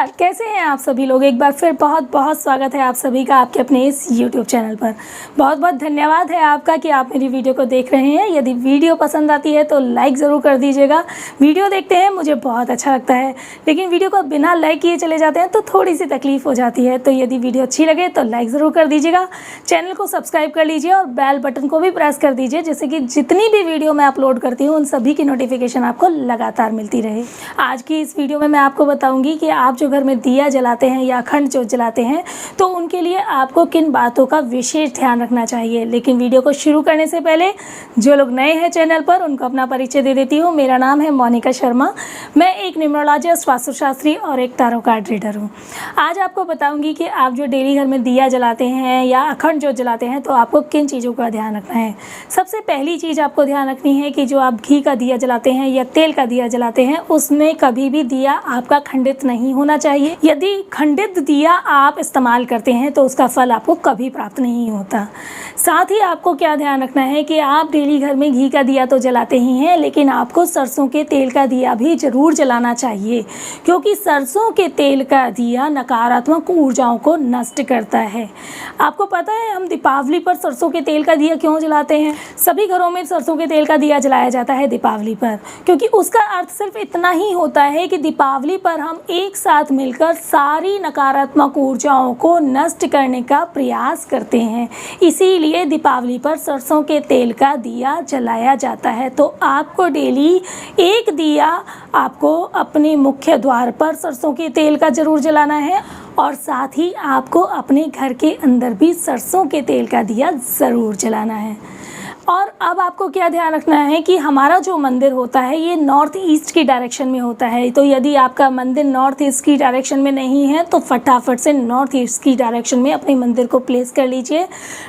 नमस्कार, कैसे हैं आप सभी लोग। एक बार फिर बहुत बहुत स्वागत है आप सभी का आपके अपने इस YouTube चैनल पर। बहुत बहुत धन्यवाद है आपका कि आप मेरी वीडियो को देख रहे हैं। यदि वीडियो पसंद आती है तो लाइक ज़रूर कर दीजिएगा। वीडियो देखते हैं मुझे बहुत अच्छा लगता है, लेकिन वीडियो को बिना लाइक किए चले जाते हैं तो थोड़ी सी तकलीफ़ हो जाती है। तो यदि वीडियो अच्छी लगे तो लाइक ज़रूर कर दीजिएगा, चैनल को सब्सक्राइब कर लीजिए और बेल बटन को भी प्रेस कर दीजिए, जिससे कि जितनी भी वीडियो मैं अपलोड करती हूँ उन सभी की नोटिफिकेशन आपको लगातार मिलती रहे। आज की इस वीडियो में मैं आपको बताऊंगी कि आप जो घर में दिया जलाते हैं या अखंड ज्योत जलाते हैं तो उनके लिए आपको किन बातों का विशेष ध्यान रखना चाहिए। लेकिन वीडियो को शुरू करने से पहले जो लोग नए हैं चैनल पर उनको अपना परिचय दे देती हूँ। मेरा नाम है मोनिका शर्मा, मैं एक न्यूमरोलॉजिस्ट, वास्तुशास्त्री और एक टैरो कार्ड रीडर हूँ। आज आपको बताऊँगी कि आप जो डेली घर में दिया जलाते हैं या अखंड ज्योत जलाते हैं तो आपको किन चीज़ों का ध्यान रखना है। सबसे पहली चीज़ आपको ध्यान रखनी है कि जो आप घी का दिया जलाते हैं या तेल का दिया जलाते हैं उसमें कभी भी दिया आपका खंडित नहीं होना चाहिए। यदि खंडित दिया आप इस्तेमाल करते हैं तो उसका फल आपको कभी प्राप्त नहीं होता। साथ ही आपको क्या ध्यान रखना है कि आप डेली घर में घी का दिया तो जलाते ही हैं, लेकिन आपको सरसों के तेल का दिया भी ज़रूर जलाना चाहिए, क्योंकि सरसों के तेल का दिया नकारात्मक ऊर्जाओं को नष्ट करता है। आपको पता है हम दीपावली पर सरसों के तेल का दिया क्यों जलाते हैं। सभी घरों में सरसों के तेल का दिया जलाया जाता है दीपावली पर, क्योंकि उसका अर्थ सिर्फ इतना ही होता है कि दीपावली पर हम एक साथ मिलकर सारी नकारात्मक ऊर्जाओं को नष्ट करने का प्रयास करते हैं। इसीलिए दीपावली पर सरसों के तेल का दिया जलाया जाता है। तो आपको डेली एक दिया आपको अपने मुख्य द्वार पर सरसों के तेल का ज़रूर जलाना है, और साथ ही आपको अपने घर के अंदर भी सरसों के तेल का दिया ज़रूर जलाना है। और अब आपको क्या ध्यान रखना है कि हमारा जो मंदिर होता है ये नॉर्थ ईस्ट की डायरेक्शन में होता है। तो यदि आपका मंदिर नॉर्थ ईस्ट की डायरेक्शन में नहीं है तो फटाफट से नॉर्थ ईस्ट की डायरेक्शन में अपने मंदिर को प्लेस कर लीजिए।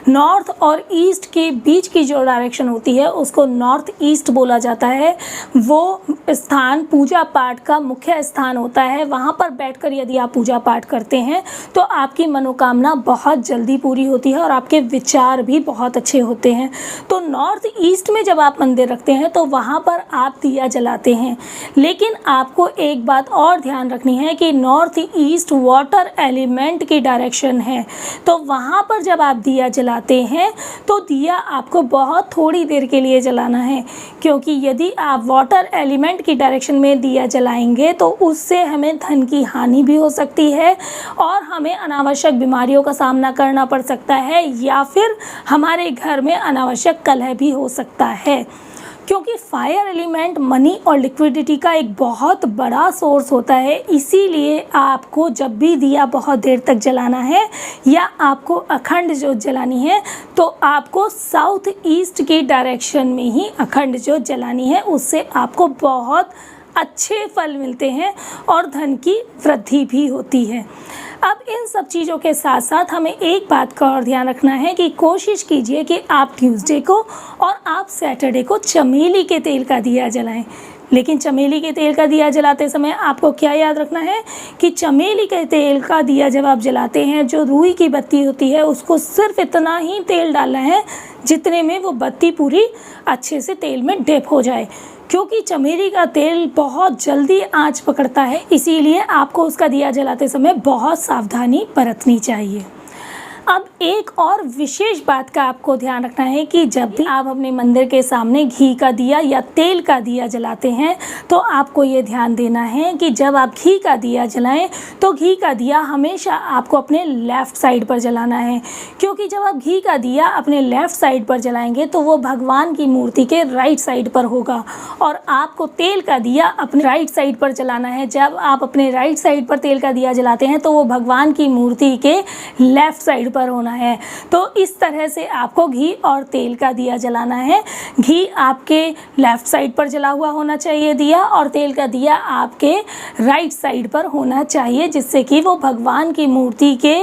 नॉर्थ और ईस्ट के बीच की जो डायरेक्शन होती है उसको नॉर्थ ईस्ट बोला जाता है। वो स्थान पूजा पाठ का मुख्य स्थान होता है। वहाँ पर बैठकर यदि आप पूजा पाठ करते हैं तो आपकी मनोकामना बहुत जल्दी पूरी होती है और आपके विचार भी बहुत अच्छे होते हैं। तो नॉर्थ ईस्ट में जब आप मंदिर रखते हैं तो वहाँ पर आप दिया जलाते हैं, लेकिन आपको एक बात और ध्यान रखनी है कि नॉर्थ ईस्ट वाटर एलिमेंट की डायरेक्शन है। तो वहाँ पर जब आप दिया जलाते हैं तो दिया आपको बहुत थोड़ी देर के लिए जलाना है, क्योंकि यदि आप वाटर एलिमेंट की डायरेक्शन में दिया जलाएंगे तो उससे हमें धन की हानि भी हो सकती है और हमें अनावश्यक बीमारियों का सामना करना पड़ सकता है, या फिर हमारे घर में अनावश्यक कलह भी हो सकता है। क्योंकि फायर एलिमेंट मनी और लिक्विडिटी का एक बहुत बड़ा सोर्स होता है। इसीलिए आपको जब भी दिया बहुत देर तक जलाना है या आपको अखंड ज्योत जलानी है तो आपको साउथ ईस्ट की डायरेक्शन में ही अखंड ज्योत जलानी है। उससे आपको बहुत अच्छे फल मिलते हैं और धन की वृद्धि भी होती है। अब इन सब चीज़ों के साथ साथ हमें एक बात का और ध्यान रखना है कि कोशिश कीजिए कि आप ट्यूसडे को और आप सैटरडे को चमेली के तेल का दिया जलाएं। लेकिन चमेली के तेल का दिया जलाते समय आपको क्या याद रखना है कि चमेली के तेल का दिया जब आप जलाते हैं जो रुई की बत्ती होती है उसको सिर्फ इतना ही तेल डालना है जितने में वो बत्ती पूरी अच्छे से तेल में डिप हो जाए, क्योंकि चमेली का तेल बहुत जल्दी आंच पकड़ता है। इसीलिए आपको उसका दिया जलाते समय बहुत सावधानी बरतनी चाहिए। अब एक और विशेष बात का आपको ध्यान रखना है कि जब भी आप अपने मंदिर के सामने घी का दिया या तेल का दिया जलाते हैं तो आपको ये ध्यान देना है कि जब आप घी का दिया जलाएं तो घी का दिया हमेशा आपको अपने लेफ़्ट साइड पर जलाना है, क्योंकि जब आप घी का दिया अपने लेफ़्ट साइड पर जलाएंगे तो वो भगवान की मूर्ति के राइट साइड पर होगा, और आपको तेल का दिया अपने राइट साइड पर जलाना है। जब आप अपने राइट साइड पर तेल का दिया जलाते हैं तो वो भगवान की मूर्ति के लेफ़्ट साइड पर होना है। तो इस तरह से आपको घी और तेल का दिया जलाना है। घी आपके लेफ़्ट साइड पर जला हुआ होना चाहिए दिया, और तेल का दिया आपके राइट साइड पर होना चाहिए, जिससे कि वो भगवान की मूर्ति के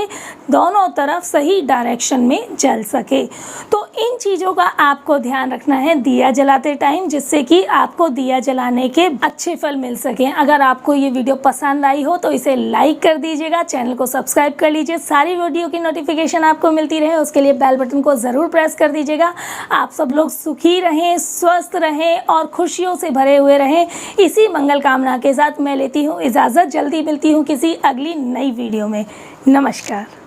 दोनों तरफ सही डायरेक्शन में जल सके। तो इन चीज़ों का आपको ध्यान रखना है दिया जलाते टाइम, जिससे कि आपको दिया जलाने के अच्छे फल मिल सकें। अगर आपको ये वीडियो पसंद आई हो तो इसे लाइक कर दीजिएगा, चैनल को सब्सक्राइब कर लीजिए, सारी वीडियो की नोटिफिकेशन नोटिफिकेशन आपको मिलती रहे उसके लिए बेल बटन को ज़रूर प्रेस कर दीजिएगा। आप सब लोग सुखी रहें, स्वस्थ रहें और खुशियों से भरे हुए रहें। इसी मंगल कामना के साथ मैं लेती हूँ इजाज़त। जल्दी मिलती हूँ किसी अगली नई वीडियो में। नमस्कार।